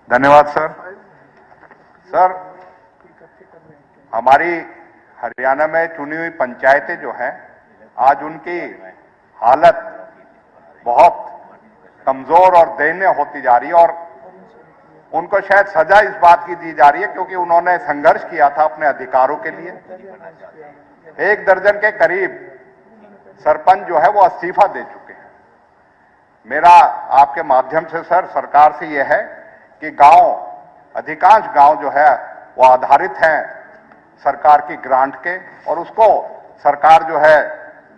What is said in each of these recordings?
धन्यवाद sir. Sir, हमारी हरियाणा में चुनी हुई पंचायतें जो हैं, आज उनकी हालत बहुत कमजोर और दयनीय होती जा रही है और उनको शायद सजा इस बात की दी जा रही है क्योंकि उन्होंने संघर्ष किया था अपने अधिकारों के लिए। 1 दर्जन के करीब सरपंच जो है वो इस्तीफा दे चुके हैं। मेरा आपके माध्यम से सर सरकार से यह है कि अधिकांश गांव जो है वो आधारित हैं सरकार की ग्रांट के और उसको सरकार जो है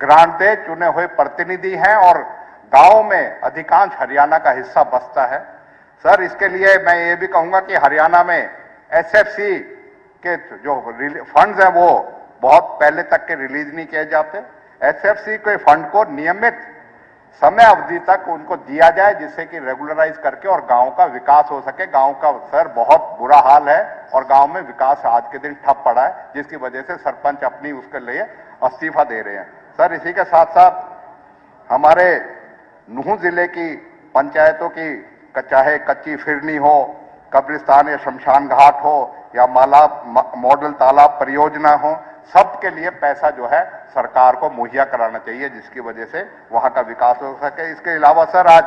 ग्रांट दे, चुने हुए प्रतिनिधि हैं और गांव में अधिकांश हरियाणा का हिस्सा बसता है। सर, इसके लिए मैं ये भी कहूंगा कि हरियाणा में एसएफसी के जो फंड्स हैं वो बहुत पहले तक के रिलीज नहीं किए जाते। एसएफसी के फंड को नियमित समय अवधि तक उनको दिया जाए जिससे कि रेगुलराइज करके और गांव का विकास हो सके। गांव का सर बहुत बुरा हाल है और गांव में विकास आज के दिन ठप पड़ा है जिसकी वजह से सरपंच अपनी उसके लिए इस्तीफा दे रहे हैं। सर, इसी के साथ साथ हमारे नूंह जिले की पंचायतों की चाहे कच्ची फिरनी हो, कब्रिस्तान या शमशान घाट हो या मॉडल तालाब परियोजना हो, सबके लिए पैसा जो है सरकार को मुहैया कराना चाहिए जिसकी वजह से वहां का विकास हो सके। इसके अलावा सर, आज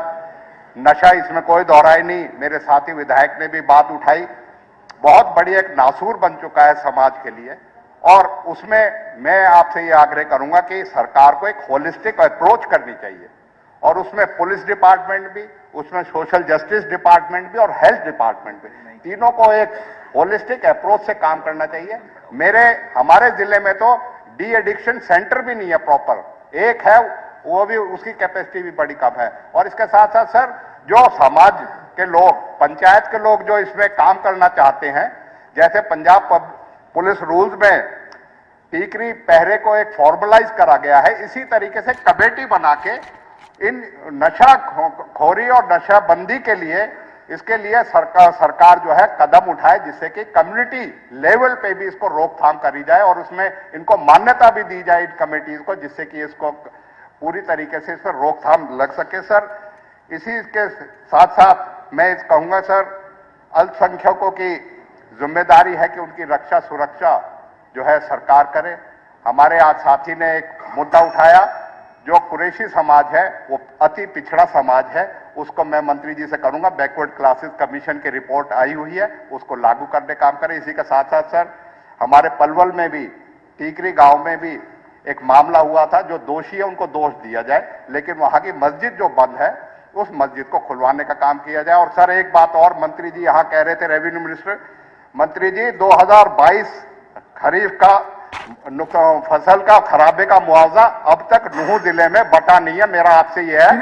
नशा, इसमें कोई दोहराई नहीं, मेरे साथी विधायक ने भी बात उठाई, बहुत बड़ी एक नासूर बन चुका है समाज के लिए और उसमें मैं आपसे ये आग्रह करूंगा कि सरकार को एक होलिस्टिक अप्रोच करनी चाहिए और उसमें पुलिस डिपार्टमेंट भी, उसमें सोशल जस्टिस डिपार्टमेंट भी और हेल्थ डिपार्टमेंट भी, तीनों को एक होलिस्टिक अप्रोच से काम करना चाहिए। हमारे जिले में तो डी एडिक्शन सेंटर भी नहीं है प्रॉपर, एक है वो भी, उसकी कैपेसिटी भी बड़ी कम है। और इसके साथ साथ सर, जो समाज के लोग, पंचायत के लोग जो इसमें काम करना चाहते हैं, जैसे पंजाब पुलिस रूल्स में टीकरी पहरे को एक फॉर्मलाइज करा गया है, इसी तरीके से कमेटी बना के इन नशा खोरी और नशाबंदी के लिए, इसके लिए सरकार जो है कदम उठाए जिससे कि कम्युनिटी लेवल पे भी इसको रोकथाम करी जाए और उसमें इनको मान्यता भी दी जाए इन कमेटीज को जिससे कि इसको पूरी तरीके से इस पर रोकथाम लग सके। सर, इसी के साथ साथ मैं कहूंगा सर, अल्पसंख्यकों की जिम्मेदारी है कि उनकी रक्षा सुरक्षा जो है सरकार करे। हमारे आज साथी ने एक मुद्दा उठाया, जो कुरैशी समाज है वो अति पिछड़ा समाज है, उसको मैं मंत्री जी से करूंगा, बैकवर्ड क्लासेस कमीशन की रिपोर्ट आई हुई है, उसको लागू करने काम करें। इसी के साथ साथ सर, हमारे पलवल में भी, टीकरी गांव में भी एक मामला हुआ था, जो दोषी है उनको दोष दिया जाए, लेकिन वहां की मस्जिद जो बंद है उस मस्जिद को खुलवाने का काम किया जाए। और सर, एक बात और, मंत्री जी यहां कह रहे थे, रेवेन्यू मिनिस्टर मंत्री जी, 2022 खरीफ का फसल का खराबे का मुआवजा अब तक नूंह जिले में बटा नहीं है। मेरा आपसे यह है